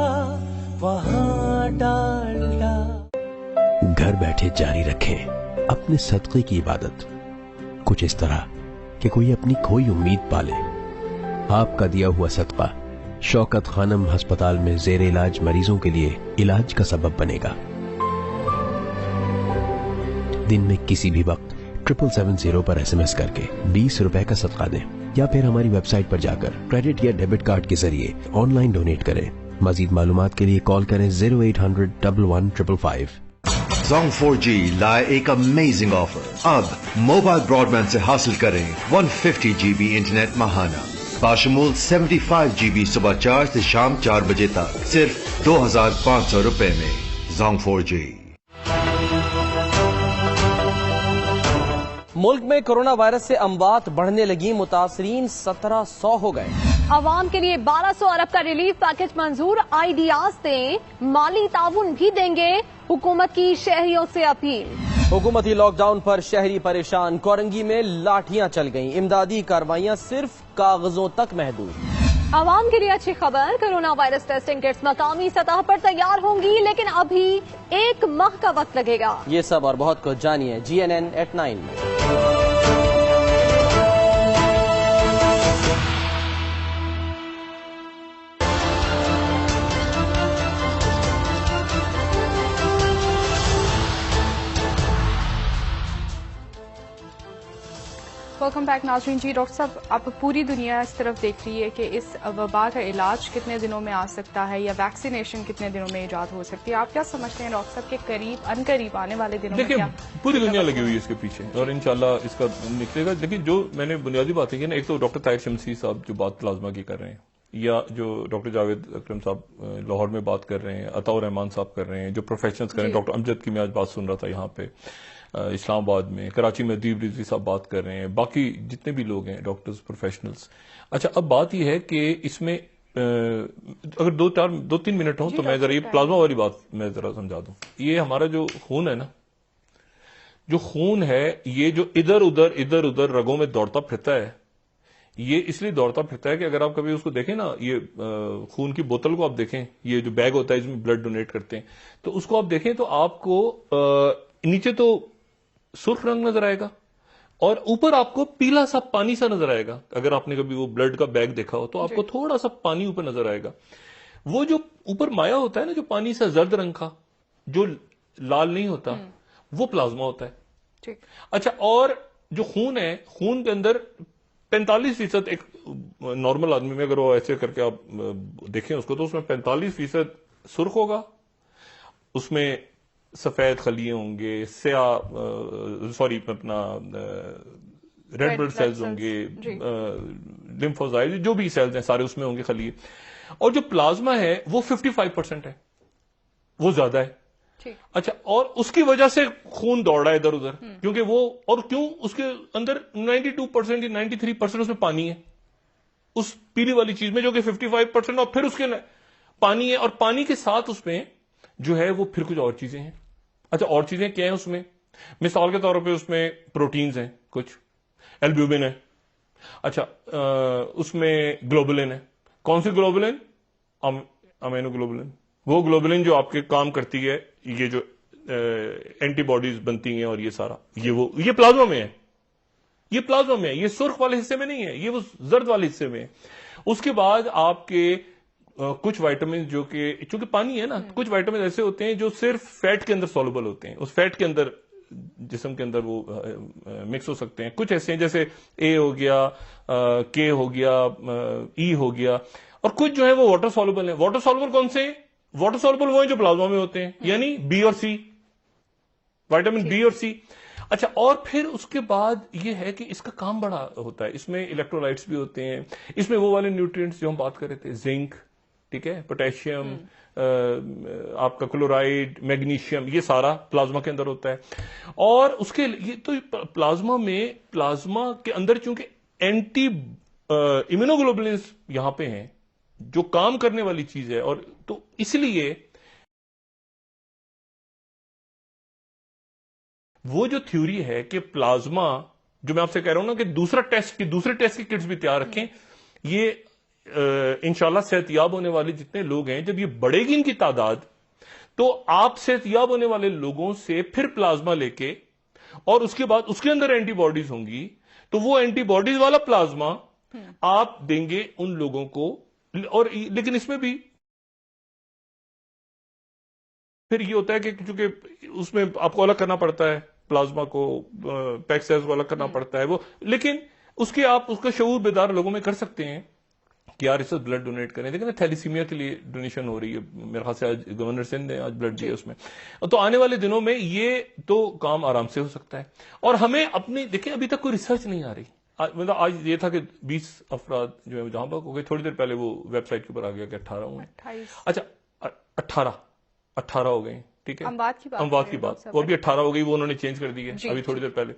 وہاں ڈالڈا۔ گھر بیٹھے جاری رکھیں اپنے صدقے کی عبادت، کچھ اس طرح کہ کوئی اپنی کھوئی امید پالے۔ آپ کا دیا ہوا صدقہ شوکت خانم ہسپتال میں زیر علاج مریضوں کے لیے علاج کا سبب بنے گا۔ دن میں کسی بھی وقت 7770 پر SMS کر کے 20 روپے کا صدقہ دیں، یا پھر ہماری ویب سائٹ پر جا کر کریڈٹ یا ڈیبٹ کارڈ کے ذریعے آن لائن ڈونیٹ کریں۔ مزید معلومات کے لیے کال کریں 0800 11 555۔ Zong 4G لائے ایک امیزنگ آفر۔ اب موبائل براڈ بینڈ سے حاصل کریں 150 GB انٹرنیٹ ماہانہ، باشمول 75 GB صبح 4 سے شام 4 بجے تک، صرف 2500 روپے میں۔ Zong 4G۔ ملک میں کرونا وائرس سے اموات بڑھنے لگی، متاثرین 1700 ہو گئے۔ عوام کے لیے 1200 ارب کا ریلیف پیکج منظور، آئیڈیاز دیں، مالی تعاون بھی دیں گے، حکومت کی شہریوں سے اپیل۔ حکومتی لاک ڈاؤن پر شہری پریشان، کورنگی میں لاٹھیاں چل گئیں، امدادی کاروائیاں صرف کاغذوں تک محدود۔ عوام کے لیے اچھی خبر، کرونا وائرس ٹیسٹنگ کٹس مقامی سطح پر تیار ہوں گی، لیکن ابھی 1 ماہ کا وقت لگے گا۔ یہ سب اور بہت کچھ جانیے GNN at 9 میں۔ ویلکم بیک ناظرین۔ جی ڈاکٹر صاحب، اب پوری دنیا اس طرف دیکھ رہی ہے کہ اس وبا کا علاج کتنے دنوں میں آ سکتا ہے یا ویکسینیشن کتنے دنوں میں ایجاد ہو سکتی ہے۔ آپ کیا سمجھتے ہیں ڈاکٹر صاحب کہ ان قریب آنے والے دنوں میں کیا؟ پوری دنیا لگی ہوئی ہے اس کے پیچھے اور انشاءاللہ اس کا نکلے گا۔ لیکن جو میں نے بنیادی باتیں کی نا، ایک تو ڈاکٹر طاہر شمسی صاحب جو بات پلازما کی کر رہے ہیں، یا جو ڈاکٹر جاوید اکرم صاحب لاہور میں بات کر رہے ہیں، عطاء الرحمان صاحب کر رہے ہیں، جو پروفیشنلز کر رہے ہیں، ڈاکٹر امجد کی میں آج بات سن رہا تھا یہاں پہ اسلام آباد میں، کراچی میں ادیب رضوی صاحب بات کر رہے ہیں، باقی جتنے بھی لوگ ہیں ڈاکٹرز پروفیشنلز۔ اچھا، اب بات یہ ہے کہ اس میں اگر 2-3 منٹ ہوں تو میں ذرا یہ پلازما والی بات میں ذرا سمجھا دوں۔ یہ ہمارا جو خون ہے نا، جو خون ہے یہ جو ادھر ادھر رگوں میں دوڑتا پھرتا ہے، یہ اس لیے دوڑتا پھرتا ہے کہ اگر آپ کبھی اس کو دیکھیں نا، یہ خون کی بوتل کو آپ دیکھیں، یہ جو بیگ ہوتا ہے اس میں بلڈ ڈونیٹ کرتے ہیں، تو اس کو آپ دیکھیں تو آپ کو نیچے تو سرخ رنگ نظر آئے گا اور اوپر آپ کو پیلا سا پانی سا نظر آئے گا۔ اگر آپ نے کبھی وہ بلڈ کا بیگ دیکھا ہو تو آپ کو تھوڑا سا پانی اوپر نظر آئے گا۔ وہ جو اوپر مایا ہوتا ہے نا، جو پانی سا زرد رنگ کا، جو لال نہیں ہوتا، وہ پلازما ہوتا ہے۔ اچھا، اور جو خون ہے، خون کے اندر 45% ایک نارمل آدمی میں اگر وہ ایسے کر کے آپ دیکھیں اس کو، تو اس میں 45% سرخ ہوگا، اس میں سفید خلیے ہوں گے، اپنا ریڈ بلڈ سیلز ہوں گے، لمفوسائٹ جو بھی سیلز ہیں سارے اس میں ہوں گے خلیے۔ اور جو پلازما ہے وہ 55% ہے، وہ زیادہ ہے۔ اچھا، اور اس کی وجہ سے خون دوڑ رہا ہے ادھر ادھر، کیونکہ وہ، اور کیوں، اس کے اندر 92% یا 93% اس میں پانی ہے، اس پیلی والی چیز میں، جو کہ 55%، اور پھر اس کے پانی ہے، اور پانی کے ساتھ اس میں جو ہے وہ پھر کچھ اور چیزیں ہیں۔ اچھا، اور چیزیں کیا ہیں اس میں؟ مثال کے طور پہ اس میں پروٹینز ہیں، کچھ البیومن ہے، اچھا اس میں گلوبولن ہے۔ کون سی گلوبولن؟ امینو گلوبولن، وہ گلوبولن جو آپ کے کام کرتی ہے، یہ جو اینٹی باڈیز بنتی ہیں، اور یہ سارا یہ پلازما میں ہے، یہ پلازما میں ہے، یہ سرخ والے حصے میں نہیں ہے، یہ وہ زرد والے حصے میں ہے۔ اس کے بعد آپ کے کچھ وائٹامن، جو کہ چونکہ پانی ہے نا، کچھ وائٹامن ایسے ہوتے ہیں جو صرف فیٹ کے اندر سولوبل ہوتے ہیں، اس فیٹ کے اندر جسم کے اندر وہ مکس ہو سکتے ہیں۔ کچھ ایسے ہیں جیسے اے ہو گیا، کے ہو گیا، ای ہو گیا، اور کچھ جو ہے وہ واٹر سولوبل ہیں۔ واٹر سولوبل کون سے ہیں؟ واٹر سولوبل وہ ہیں جو پلازما میں ہوتے ہیں، یعنی بی اور سی، وائٹامن بی اور سی۔ اچھا، اور پھر اس کے بعد یہ ہے کہ اس کا کام بڑا ہوتا ہے، اس میں الیکٹرولائٹس بھی ہوتے ہیں، اس میں وہ والے نیوٹرینٹس جو ہم بات کر رہے تھے، زنک، ٹھیک ہے، پوٹیشیم، آپ کا کلورائڈ، میگنیشیم، یہ سارا پلازما کے اندر ہوتا ہے۔ اور اس کے یہ تو پلازما کے اندر چونکہ اینٹی امیونوگلوبولنس یہاں پہ ہیں جو کام کرنے والی چیز ہے، اور تو اس لیے وہ جو تھیوری ہے کہ پلازما، جو میں آپ سے کہہ رہا ہوں نا کہ دوسرے ٹیسٹ کی کٹس بھی تیار رکھیں، یہ انشاءاللہ صحت یاب ہونے والے جتنے لوگ ہیں، جب یہ بڑھے گی ان کی تعداد، تو آپ صحت یاب ہونے والے لوگوں سے پھر پلازما لے کے، اور اس کے بعد اس کے اندر اینٹی باڈیز ہوں گی، تو وہ اینٹی باڈیز والا پلازما آپ دیں گے ان لوگوں کو۔ اور لیکن اس میں بھی پھر یہ ہوتا ہے کہ چونکہ اس میں آپ کو الگ کرنا پڑتا ہے، پلازما کو، پیک سیلز کو الگ کرنا پڑتا ہے وہ، لیکن اس کے آپ اس کا شعور بیدار لوگوں میں کر سکتے ہیں کہ یار اس سے بلڈ ڈونیٹ کریں۔ دیکھیں نا، تھیلیسیمیا کے لیے ڈونیشن ہو رہی ہے، میرے خیال سے آج گورنر سندھ نے آج بلڈ دیا اس میں، تو آنے والے دنوں میں یہ تو کام آرام سے ہو سکتا ہے۔ اور ہمیں اپنی، دیکھیں ابھی تک کوئی ریسرچ نہیں آ رہی، مطلب آج یہ تھا کہ 20 افراد جو ہے جہاں تک ہو گئے، تھوڑی دیر پہلے وہ ویب سائٹ کے اوپر آ گیا کہ 18 ہوئے، اچھا 18 ہو گئے، ٹھیک ہے، اموات کی بات، وہ بھی 18 ہو گئی، وہ انہوں نے چینج کر دی ہے ابھی تھوڑی دیر پہلے،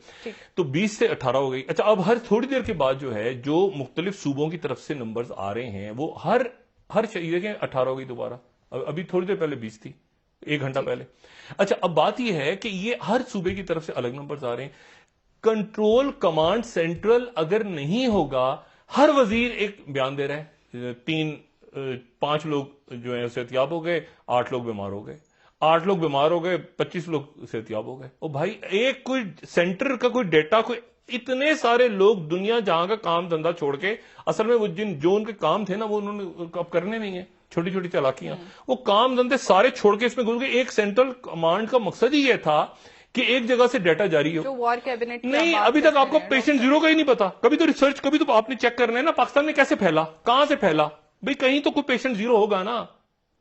تو 20 سے 18 ہو گئی۔ اچھا، اب ہر تھوڑی دیر کے بعد جو ہے، جو مختلف صوبوں کی طرف سے نمبرز آ رہے ہیں، وہ ہر چیز، دیکھیں 18 ہو گئی دوبارہ، ابھی تھوڑی دیر پہلے 20 تھی، 1 گھنٹہ پہلے. اچھا اب بات یہ ہے کہ یہ ہر صوبے کی طرف سے الگ نمبرز آ رہے ہیں. کنٹرول کمانڈ سینٹرل اگر نہیں ہوگا, ہر وزیر ایک بیان دے رہا ہے, 5 لوگ جو ہیں صحتیاب ہو گئے, 8 لوگ بیمار ہو گئے, 8 لوگ بیمار ہو گئے, 25 لوگ صحتیاب ہو گئے. او بھائی ایک کوئی سینٹر کا کوئی ڈیٹا, کوئی اتنے سارے لوگ دنیا جہاں کا کام دھندا چھوڑ کے, اصل میں وہ جو ان کے کام تھے نا وہ انہوں نے اب کرنے نہیں ہیں, چھوٹی چھوٹی چالاکیاں, وہ کام دھندے سارے چھوڑ کے اس میں گھس گئے. ایک سینٹرل کمانڈ کا مقصد ہی یہ تھا کہ ایک جگہ سے ڈیٹا جاری ہو. وار کیبنٹ نہیں, ابھی تک آپ کو پیشنٹ زیرو کا ہی نہیں پتا. کبھی تو ریسرچ, کبھی تو آپ نے چیک کرنا ہے نا پاکستان میں کیسے پھیلا, کہاں سے پھیلا. بھئی کہیں تو کوئی پیشنٹ زیرو ہوگا نا,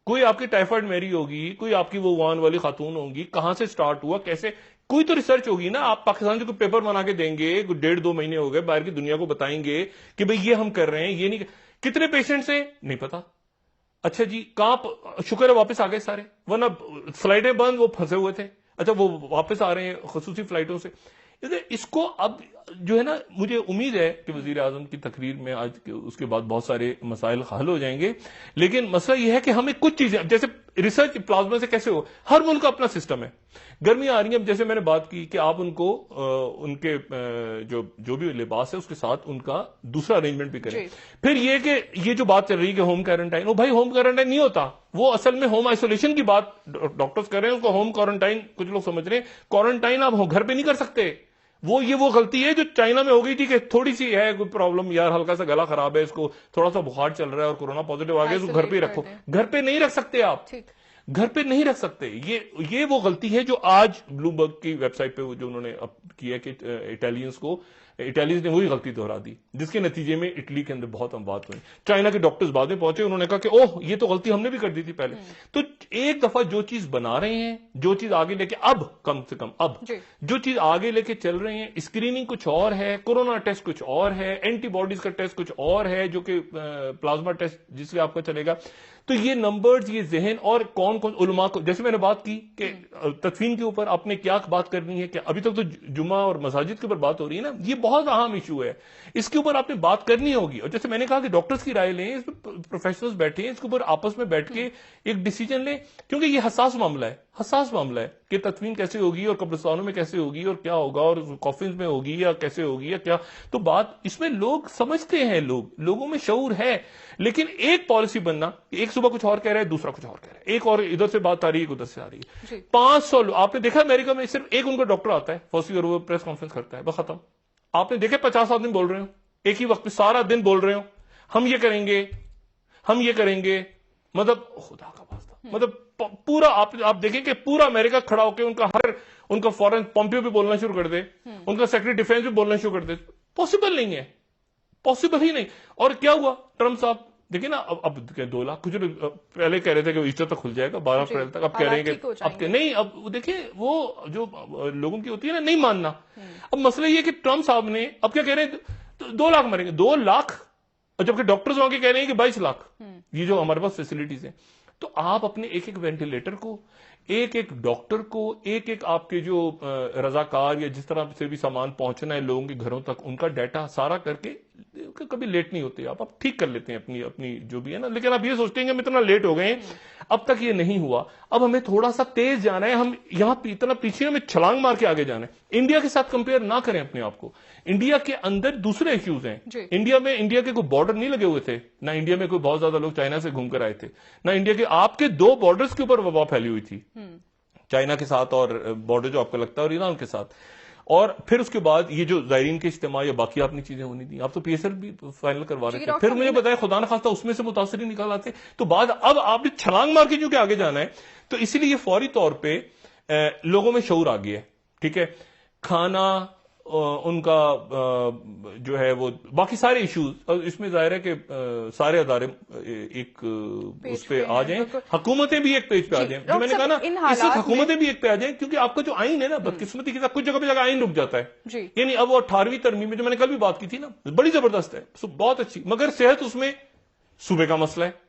کوئی آپ کی ٹائیفائڈ میری ہوگی, کوئی آپ کی وہ وان والی خاتون ہوگی, کہاں سے سٹارٹ ہوا, کیسے, کوئی تو ریسرچ ہوگی نا. آپ پاکستان سے کوئی پیپر بنا کے دیں گے, 1.5-2 مہینے ہو گئے, باہر کی دنیا کو بتائیں گے کہ بھئی یہ ہم کر رہے ہیں, یہ نہیں. کتنے پیشنٹس ہیں نہیں پتا. اچھا جی کہاں, شکر ہے واپس آ گئے سارے, ورنہ فلائٹیں بند, وہ پھنسے ہوئے تھے. اچھا وہ واپس آ رہے ہیں خصوصی فلائٹوں سے. اس کو اب جو ہے نا, مجھے امید ہے کہ وزیر اعظم کی تقریر میں آج اس کے بعد بہت سارے مسائل حل ہو جائیں گے. لیکن مسئلہ یہ ہے کہ ہمیں کچھ چیزیں, جیسے ریسرچ پلازما سے کیسے ہو, ہر ملک کا اپنا سسٹم ہے. گرمیاں آ رہی ہیں, جیسے میں نے بات کی کہ آپ ان کو ان کے جو بھی لباس ہے اس کے ساتھ ان کا دوسرا ارینجمنٹ بھی کریں. پھر یہ کہ یہ جو بات چل رہی ہے کہ ہوم کوارنٹائن, وہ بھائی ہوم کوارنٹائن نہیں ہوتا, وہ اصل میں ہوم آئسولیشن کی بات ڈاکٹرز کر رہے ہیں, اس کو ہوم کوارنٹائن کچھ لوگ سمجھ رہے ہیں. کوارنٹائن آپ گھر پہ نہیں کر سکتے. وہ غلطی ہے جو چائنا میں ہو گئی تھی کہ تھوڑی سی ہے کوئی پرابلم, یار ہلکا سا گلا خراب ہے, اس کو تھوڑا سا بخار چل رہا ہے اور کورونا پازیٹیو آ گیا, اس کو گھر پہ ہی رکھو. گھر پہ نہیں رکھ سکتے آپ, گھر پہ نہیں رکھ سکتے. یہ وہ غلطی ہے جو آج بلومبرگ کی ویب سائٹ پہ جو انہوں نے کیا کہ اٹیلینز نے وہی غلطی دہرا دی, جس کے نتیجے میں اٹلی کے اندر بہت اموات ہوئی. چائنا کے ڈاکٹرز بعد میں پہنچے, انہوں نے کہا کہ اوہ یہ تو غلطی ہم نے بھی کر دی تھی پہلے. تو ایک دفعہ جو چیز بنا رہے ہیں, جو چیز آگے لے کے, اب کم سے کم اب جو چیز آگے لے کے چل رہے ہیں, اسکریننگ کچھ اور ہے, کورونا ٹیسٹ کچھ اور ہے, اینٹی باڈیز کا ٹیسٹ کچھ اور ہے, جو کہ پلازما ٹیسٹ جس سے آپ کا چلے گا. تو یہ نمبرز, یہ ذہن, اور کون کون علماء کو, جیسے میں نے بات کی کہ تدفین کے اوپر آپ نے کیا بات کرنی ہے, کہ ابھی تک تو جمعہ اور مساجد کے اوپر بات ہو رہی ہے نا, یہ بہت اہم ایشو ہے, اس کے اوپر آپ نے بات کرنی ہوگی. اور جیسے میں نے کہا کہ ڈاکٹرز کی رائے لیں, اس میں پروفیشنلز بیٹھے ہیں, اس کے اوپر آپس میں بیٹھ کے ایک ڈیسیجن لیں, کیونکہ یہ حساس معاملہ ہے کہ تدفین کیسے ہوگی اور قبرستانوں میں کیسے ہوگی اور کیا ہوگا, اور کافنز میں ہوگی یا کیسے ہوگی یا کیا. تو بات اس میں لوگ سمجھتے ہیں, لوگوں میں شعور ہے, لیکن ایک پالیسی بننا, ایک صبح کچھ اور کہہ رہا ہے, دوسرا کچھ اور کہہ رہا ہے, ایک اور ادھر سے بات آ رہی ہے, ادھر سے آ رہی ہے. 500 لوگ آپ نے دیکھا امریکہ میں, صرف ایک ان کا ڈاکٹر آتا ہے فوسی, اور وہ پریس کانفرنس کرتا ہے, بس ختم. آپ نے دیکھے 50 آدمی بول رہے ہو ایک ہی وقت پہ, سارا دن بول رہے ہو ہم یہ کریں گے, ہم یہ کریں گے. مطلب خدا کا واسطہ, مطلب پورا آپ دیکھیں کہ پورا امریکہ کھڑا ہو کے ان کا فورن پومپیو بھی بولنا شروع کر دے, ان کا سیکرٹری ڈیفینس بھی بولنا شروع کر دے. پاسبل نہیں ہے, پاسبل ہی نہیں. اور کیا ہوا, ٹرمپ صاحب دیکھیں نا, اب 2 لاکھ کچھ پہلے کہہ رہے تھے کہ ایسٹر تک کھل جائے گا 12 اپریل تک, اب کہہ رہے ہیں کہ اب نہیں, اب دیکھیں وہ جو لوگوں کی ہوتی ہے نا نہیں ماننا. اب مسئلہ یہ کہ ٹرمپ صاحب نے اب کیا کہہ رہے ہیں, 2 لاکھ مریں گے, 2 لاکھ, اور جبکہ ڈاکٹرز وہاں کے کہہ رہے ہیں کہ 22 لاکھ, یہ جو ہمارے پاس فیسلٹیز ہیں. تو آپ اپنے ایک وینٹیلیٹر کو, ایک ڈاکٹر کو, ایک آپ کے جو رضاکار یا جس طرح سے بھی سامان پہنچنا ہے لوگوں کے گھروں تک, ان کا ڈیٹا سارا کر کے, کبھی لیٹ نہیں ہوتے آپ ٹھیک کر لیتے ہیں اپنی جو بھی ہے نا. لیکن آپ یہ سوچتے ہیں کہ ہم اتنا لیٹ ہو گئے ہیں, اب تک یہ نہیں ہوا, اب ہمیں تھوڑا سا تیز جانا ہے, ہم یہاں اتنا پیچھے ہمیں چھلانگ مار کے آگے جانا ہے. انڈیا کے ساتھ کمپیئر نہ کریں اپنے آپ کو, انڈیا کے اندر دوسرے ایشوز ہیں. انڈیا کے کوئی بارڈر نہیں لگے ہوئے تھے, نہ انڈیا میں کوئی بہت زیادہ لوگ چائنا سے گھوم کر آئے تھے, نہ انڈیا کے آپ کے 2 بارڈرز کے اوپر وبا پھیلی ہوئی تھی, چائنا کے ساتھ اور بارڈر جو آپ کو لگتا ہے اور ایران کے ساتھ. اور پھر اس کے بعد یہ جو زائرین کے اجتماع یا باقی آپ نے چیزیں ہونی تھیں, آپ تو PSL بھی فائنل کروا رہے تھے, پھر مجھے بتایا خدا نہ خواستہ اس میں سے متاثر ہی نکال آتے. تو بعد اب آپ نے چھلانگ مار کے جو کہ آگے جانا ہے, تو اسی لیے یہ فوری طور پہ لوگوں میں شعور آ گیا ہے. ٹھیک ہے, کھانا ان کا جو ہے وہ باقی سارے ایشوز, اور اس میں ظاہر ہے کہ سارے ادارے ایک اس پہ آ جائیں, حکومتیں بھی ایک پیج پہ آ جائیں. جو میں نے کہا نا, اس وقت حکومتیں بھی ایک پہ آ جائیں, کیونکہ آپ کا جو آئین ہے نا, بدقسمتی کے ساتھ کچھ جگہ پہ آئین رک جاتا ہے. یعنی اب وہ 18ویں ترمیم میں جو میں نے کل بھی بات کی تھی نا, بڑی زبردست ہے, بہت اچھی, مگر صحت اس میں صوبے کا مسئلہ ہے.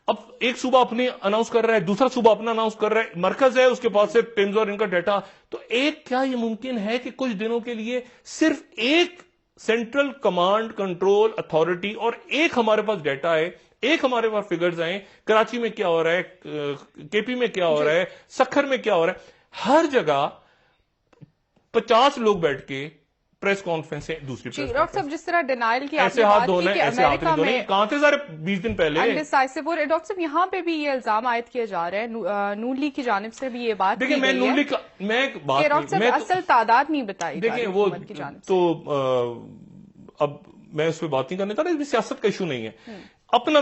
اب ایک صوبہ اپنی اناؤنس کر رہا ہے, دوسرا صوبہ اپنا اناؤنس کر رہا ہے, مرکز ہے اس کے پاس سے ٹیمز اور ان کا ڈیٹا. تو کیا یہ ممکن ہے کہ کچھ دنوں کے لیے صرف ایک سینٹرل کمانڈ کنٹرول اتھارٹی اور ایک ہمارے پاس ڈیٹا ہے, ایک ہمارے پاس فگرز آئیں کراچی میں کیا ہو رہا ہے, کے پی میں کیا ہو رہا ہے, سکھر میں کیا ہو رہا ہے, ہر جگہ 50 لوگ بیٹھ کے پریس کانفرنس ہے. دوسری ڈاکٹر صاحب جس طرح ڈینائل کی ایسے ہاتھ دھونا ہے, ایسے ہاتھ نہیں دھونے, کہاں تھے سارے 20 دن پہلے. ڈاکٹر صاحب یہاں پہ بھی یہ الزام عائد کیا جا رہا ہے, نون لیگ کی جانب سے بھی یہ بات دیکھیں, میں نون لیگ میں اصل تعداد نہیں بتائی. دیکھیں وہ تو اب میں اس پہ بات نہیں کرنے کا, اس میں سیاست کا ایشو نہیں ہے.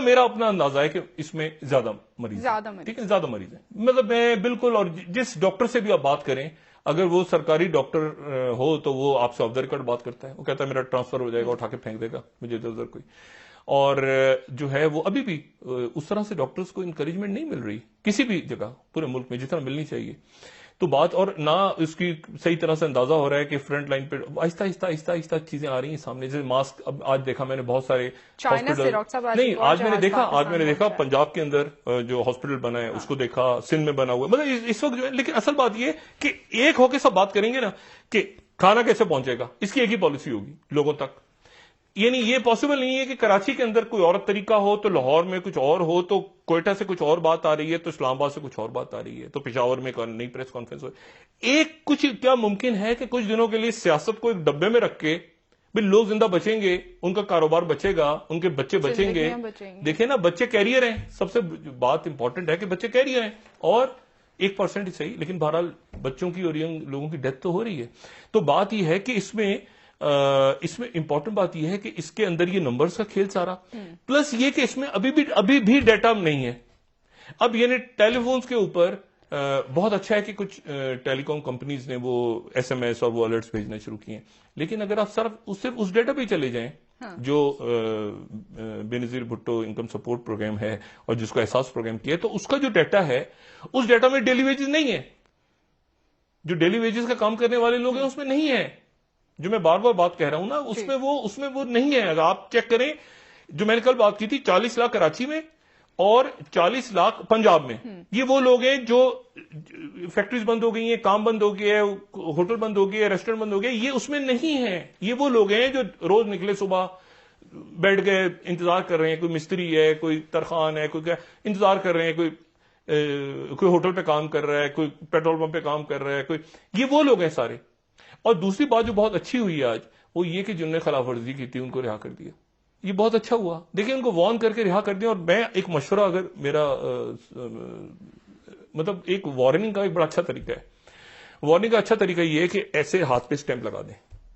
میرا اپنا اندازہ ہے کہ اس میں زیادہ مریض ٹھیک ہے, زیادہ مریض ہیں. مطلب میں بالکل, اور جس ڈاکٹر سے بھی آپ بات کریں, اگر وہ سرکاری ڈاکٹر ہو تو وہ آپ سے آف دا ریکارڈ بات کرتا ہے, وہ کہتا ہے میرا ٹرانسفر ہو جائے گا, اٹھا کے پھینک دے گا مجھے ادھر کوئی. اور جو ہے وہ ابھی بھی اس طرح سے ڈاکٹرز کو انکریجمنٹ نہیں مل رہی کسی بھی جگہ پورے ملک میں جتنا ملنی چاہیے. تو بات, اور نہ اس کی صحیح طرح سے اندازہ ہو رہا ہے کہ فرنٹ لائن پہ آہستہ آہستہ چیزیں آ رہی ہیں سامنے. جیسے ماسک, اب آج دیکھا میں نے بہت سارے نہیں, آج میں نے دیکھا پنجاب کے اندر جو ہاسپٹل بنا ہے اس کو دیکھا, سندھ میں بنا ہوا ہے, مطلب اس وقت جو ہے. لیکن اصل بات یہ کہ ایک ہو کے سب بات کریں گے نا کہ کھانا کیسے پہنچے گا, اس کی ایک ہی پالیسی ہوگی لوگوں تک. یعنی یہ پاسبل نہیں ہے کہ کراچی کے اندر کوئی اور طریقہ ہو تو لاہور میں کچھ اور ہو, تو کوئٹہ سے کچھ اور بات آ رہی ہے تو اسلام آباد سے کچھ اور بات آ رہی ہے, تو پشاور میں نئی پریس کانفرنس ہو. ایک کچھ کیا ممکن ہے کہ کچھ دنوں کے لیے سیاست کو ایک ڈبے میں رکھ کے بھی لوگ زندہ بچیں گے, ان کا کاروبار بچے گا, ان کے بچے بچیں گے. دیکھیں نا, بچے کیریئر ہیں, سب سے بات امپورٹنٹ ہے کہ بچے کیریئر ہیں, اور 1% ہی صحیح لیکن بہرحال بچوں کی اور ینگ لوگوں کی ڈیتھ تو ہو رہی ہے. تو بات یہ ہے کہ اس میں امپورٹنٹ بات یہ ہے کہ اس کے اندر یہ نمبرز کا کھیل سارا, پلس یہ کہ اس میں ابھی بھی ڈیٹا نہیں ہے. اب یعنی ٹیلی فونز کے اوپر بہت اچھا ہے کہ کچھ ٹیلی کام کمپنیز نے وہ ایس ایم ایس اور وہ الرٹس بھیجنا شروع کیے ہیں, لیکن اگر آپ صرف اس ڈیٹا پہ چلے جائیں جو بے نظیر بھٹو انکم سپورٹ پروگرام ہے اور جس کو احساس پروگرام کیا ہے, تو اس کا جو ڈیٹا ہے اس ڈیٹا میں ڈیلی ویجز نہیں ہے. جو ڈیلی ویجز کا کام کرنے والے لوگ ہیں اس میں نہیں ہے. جو میں بار بار بات کہہ رہا ہوں نا, اس میں وہ نہیں ہے. اگر آپ چیک کریں, جو میں نے کل بات کی تھی 40 لاکھ کراچی میں اور 40 لاکھ پنجاب میں, یہ وہ لوگ ہیں جو فیکٹریز بند ہو گئی ہیں, کام بند ہو گیا ہے, ہوٹل بند ہو گیا ہے, ریسٹورینٹ بند ہو گیا, یہ اس میں نہیں ہے. یہ وہ لوگ ہیں جو روز نکلے, صبح بیٹھ گئے, انتظار کر رہے ہیں, کوئی مستری ہے, کوئی ترخان ہے, کوئی انتظار کر رہے ہیں, کوئی ہوٹل پہ کام کر رہا ہے, کوئی پیٹرول پمپ پہ کام کر رہا ہے, کوئی, یہ وہ لوگ ہیں سارے. اور دوسری بات جو بہت اچھی ہوئی ہے آج, وہ یہ کہ جنہوں نے خلاف ورزی کی تھی ان کو رہا کر دیا. یہ بہت اچھا ہوا. دیکھیں, ان کو وارن کر کے رہا کر دیا. اور میں ایک مشورہ, اگر میرا مطلب ایک وارننگ کا ایک بڑا اچھا طریقہ ہے. وارننگ کا اچھا طریقہ یہ ہے کہ ایسے ہاتھ پہ اسٹیمپ لگا دیں.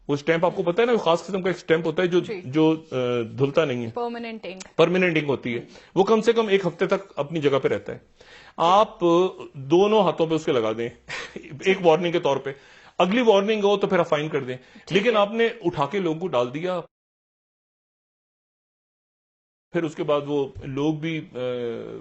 وہ اسٹیمپ آپ کو پتا ہے نا, خاص قسم کا ایک اسٹیمپ ہوتا ہے جو دھلتا نہیں ہے, پرماننٹ انک ہوتی ہے. وہ کم سے کم 1 ہفتے تک اپنی جگہ پہ رہتا ہے. آپ دونوں ہاتھوں پہ اس کے لگا دیں ایک وارننگ کے طور پہ. اگلی وارننگ ہو تو پھر آپ فائن کر دیں. لیکن آپ نے اٹھا کے لوگوں کو ڈال دیا, پھر اس کے بعد وہ لوگ بھی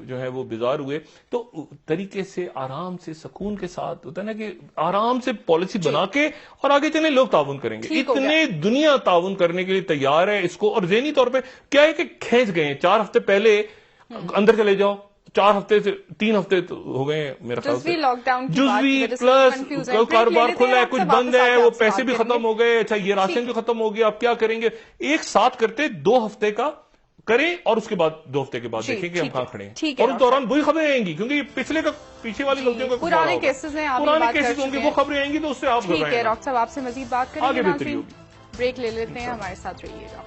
جو ہے وہ بیزار ہوئے. تو طریقے سے آرام سے سکون کے ساتھ ہوتا ہے نا کہ آرام سے پالیسی بنا کے اور آگے چلیں, لوگ تعاون کریں گے. اتنے دنیا تعاون کرنے کے لیے تیار ہے اس کو. اور ذہنی طور پہ کیا ہے کہ کھینچ گئے ہیں. 4 ہفتے پہلے اندر چلے جاؤ, 4 ہفتے سے 3 ہفتے ہو گئے میرا خیال سے, جزوی پلس کاروبار کھلا ہے, کچھ بند ہے, وہ پیسے بھی ختم ہو گئے, اچھا یہ راشن بھی ختم ہو گیا, آپ کیا کریں گے؟ ایک ساتھ کرتے 2 ہفتے کا کریں اور اس کے بعد 2 ہفتے کے بعد دیکھیں کہ ہم کہاں کھڑے ہیں. اور اس دوران وہی خبریں آئیں گی, کیونکہ پیچھے والی غلطیوں کا پرانے کیسز ہیں, پرانے کیسز ہوں گے, وہ خبریں آئیں گی تو اس سے آپ ٹھیک ہے. ڈاکٹر صاحب آپ سے مزید بات کریں گے, بریک لے لیتے ہیں, ہمارے ساتھ رہیے گا.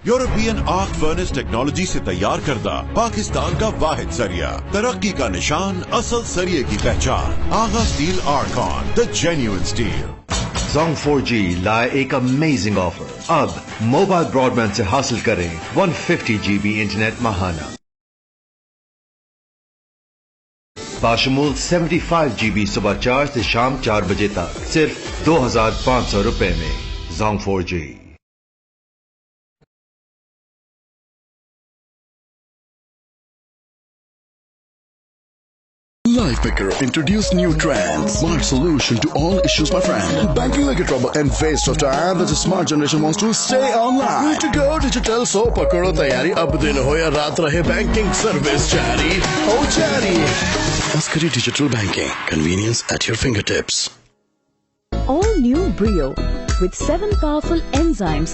یورپین آرک فرنس ٹیکنالوجی سے تیار کردہ پاکستان کا واحد ذریعہ, ترقی کا نشان, اصل ذریعے کی پہچان, آغا اسٹیل آرکان, دا جینیوئن اسٹیل. زونگ 4G لائے ایک امیزنگ آفر. اب موبائل براڈ بینڈ سے حاصل کریں 150 GB انٹرنیٹ ماہانہ باشمول 75 GB صبح 4 سے شام 4 بجے تک, صرف 2500 روپے میں. Zong 4G. LifePicker introduced new trends. Smart solution to all issues, my friend. Banking like a trouble and waste of time that the smart generation wants to stay online. Need to go digital, so pakaro tayari. Ab din ho ya raat rahe banking service jari. Oh jari. Askari Digital Banking. Convenience at your fingertips. All new Brio with 7 powerful enzymes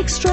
extra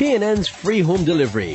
K&N's free home delivery.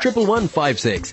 11156।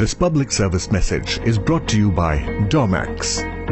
This public service message is brought to you by Domax.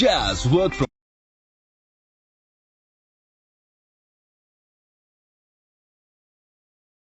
Jazz work from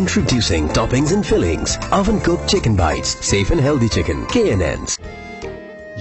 Introducing toppings and fillings. Oven cooked chicken bites. Safe and healthy chicken. K&N's.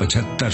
75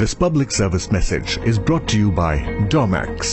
This public service message is brought to you by Domax.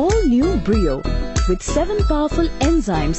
All new Brio with 7 powerful enzymes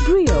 Brio।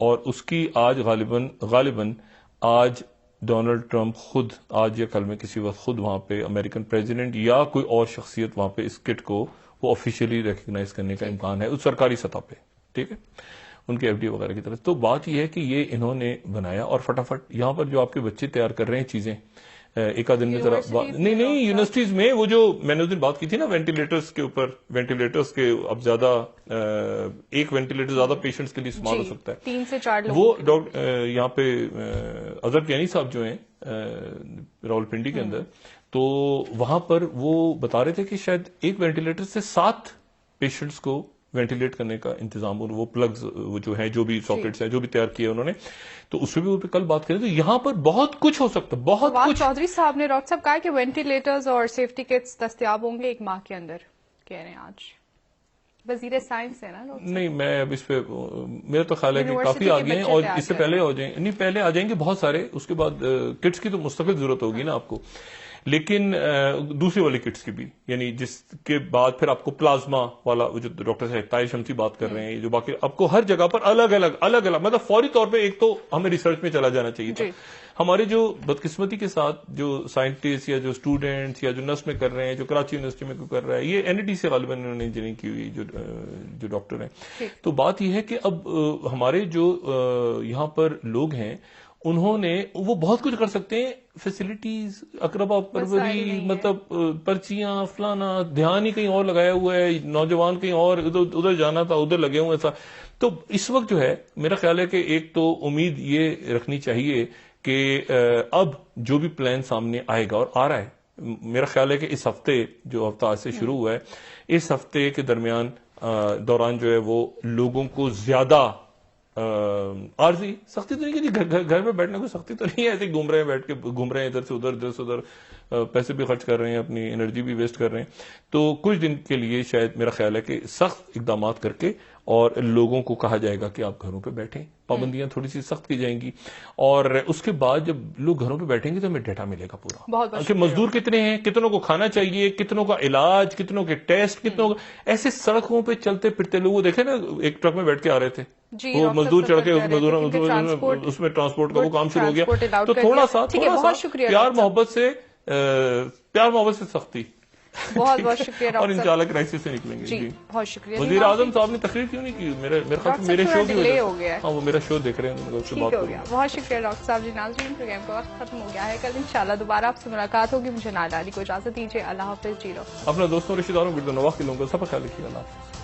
اور اس کی آج غالباً آج Donald Trump خود آج یا کل میں کسی وقت خود وہاں پہ امریکن پریزیڈنٹ یا کوئی اور شخصیت وہاں پہ اس کٹ کو وہ آفیشیلی ریکگنائز کرنے کا امکان ہے اس سرکاری سطح پہ، ٹھیک ہے، ان کے ایف ڈی وغیرہ کی طرف. تو بات یہ ہے کہ یہ انہوں نے بنایا اور فٹافٹ یہاں پر جو آپ کے بچے تیار کر رہے ہیں چیزیں ایک آدھ دن میں ذرا نہیں یونیورسٹیز میں وہ جو میں نے اس دن بات کی تھی نا وینٹیلیٹرز کے اوپر، وینٹیلیٹرز کے اب زیادہ ایک وینٹیلیٹر زیادہ پیشنٹس کے لیے استعمال ہو سکتا ہے 3 سے 4 لوگ. وہ یہاں پہ اظہر کیانی صاحب جو ہیں راولپنڈی کے اندر، تو وہاں پر وہ بتا رہے تھے کہ شاید ایک وینٹیلیٹر سے 7 پیشنٹس کو وینٹیلیٹ کرنے کا انتظام، وہ پلگز وہ جو ہیں جو بھی ساکٹس ہیں جو بھی تیار کیے انہوں نے، تو اس میں بھی کل بات کریں تو یہاں پر بہت کچھ ہو سکتا ہے، بہت کچھ. چودھری صاحب نے ڈاکٹر صاحب کہا کہ وینٹیلیٹرز اور سیفٹی کٹس دستیاب ہوں گے 1 ماہ کے اندر، کہہ رہے ہیں آج وزیر سائنس ہے نا. نہیں میں اب اس پہ میرا تو خیال ہے کہ کافی آگے ہیں اور اس سے پہلے ہو جائیں، نہیں پہلے آ جائیں گے بہت سارے، اس کے بعد کٹس کی تو مستقل ضرورت ہوگی نا آپ کو، لیکن دوسری والی کٹس کی بھی، یعنی جس کے بعد پھر آپ کو پلازما والا جو ڈاکٹر صاحب طاہر شمسی بات کر رہے ہیں، جو باقی آپ کو ہر جگہ پر الگ الگ مطلب فوری طور پہ ایک تو ہمیں ریسرچ میں چلا جانا چاہیے تھا. ہمارے جو بدقسمتی کے ساتھ جو سائنٹسٹ یا جو اسٹوڈینٹس یا جو نرس میں کر رہے ہیں، جو کراچی یونیورسٹی میں کر رہا ہے، یہ این ای ٹی سے غالباً انہوں نے انجینئرنگ کی ہوئی جو ڈاکٹر ہیں. تو بات یہ ہے کہ اب ہمارے جو یہاں پر لوگ ہیں انہوں نے وہ بہت کچھ کر سکتے ہیں، فیسلٹیز، اقربا پروری، مطلب پرچیاں فلانا، دھیان ہی کہیں اور لگایا ہوا ہے، نوجوان کہیں اور ادھر جانا تھا ادھر لگے ہوئے تھا. تو اس وقت جو ہے میرا خیال ہے کہ ایک تو امید یہ رکھنی چاہیے کہ اب جو بھی پلان سامنے آئے گا اور آ رہا ہے، میرا خیال ہے کہ اس ہفتے جو ہفتہ آج سے شروع ہوا ہے، اس ہفتے کے دوران جو ہے وہ لوگوں کو زیادہ عارضی سختی تو نہیں کہ گھر میں بیٹھنے کو سختی تو نہیں ہے، ایسے گھوم رہے ہیں ادھر سے ادھر پیسے بھی خرچ کر رہے ہیں، اپنی انرجی بھی ویسٹ کر رہے ہیں. تو کچھ دن کے لیے شاید میرا خیال ہے کہ سخت اقدامات کر کے اور لوگوں کو کہا جائے گا کہ آپ گھروں پہ بیٹھیں، پابندیاں تھوڑی سی سخت کی جائیں گی، اور اس کے بعد جب لوگ گھروں پہ بیٹھیں گے تو ہمیں ڈیٹا ملے گا پورا کہ مزدور کتنے ہیں، کتنوں کو کھانا چاہیے، کتنوں کا علاج، کتنوں کے ٹیسٹ، کتنوں کا ایسے سڑکوں پہ چلتے پھرتے لوگ دیکھیں نا، ایک ٹرک میں بیٹھ کے آ رہے تھے، وہ مزدور چڑھ کے اس میں ٹرانسپورٹ کا وہ کام شروع ہو گیا. تو تھوڑا سا پیار محبت سے سختی، بہت بہت شکریہ اور انشاءاللہ کرائسس سے نکلیں گے. جی بہت شکریہ. وزیر اعظم صاحب نے تقریر کیوں نہیں کی؟ میرے خیال سے میرے شو کی وجہ سے، ہاں وہ میرا شو دیکھ رہے ہیں، اس سے بات کریں. بہت شکریہ ڈاکٹر صاحب. جی ناظرین پروگرام کا وقت ختم ہو گیا ہے، کل انشاءاللہ دوبارہ آپ سے ملاقات ہوگی. مجھے نالا علی کو اجازت دیجیے، اللہ حافظ. جی اپنا دوستوں رشتہ داروں گرد و نواح کے لوگوں کا سب کا خیال رکھیے. اللہ حافظ.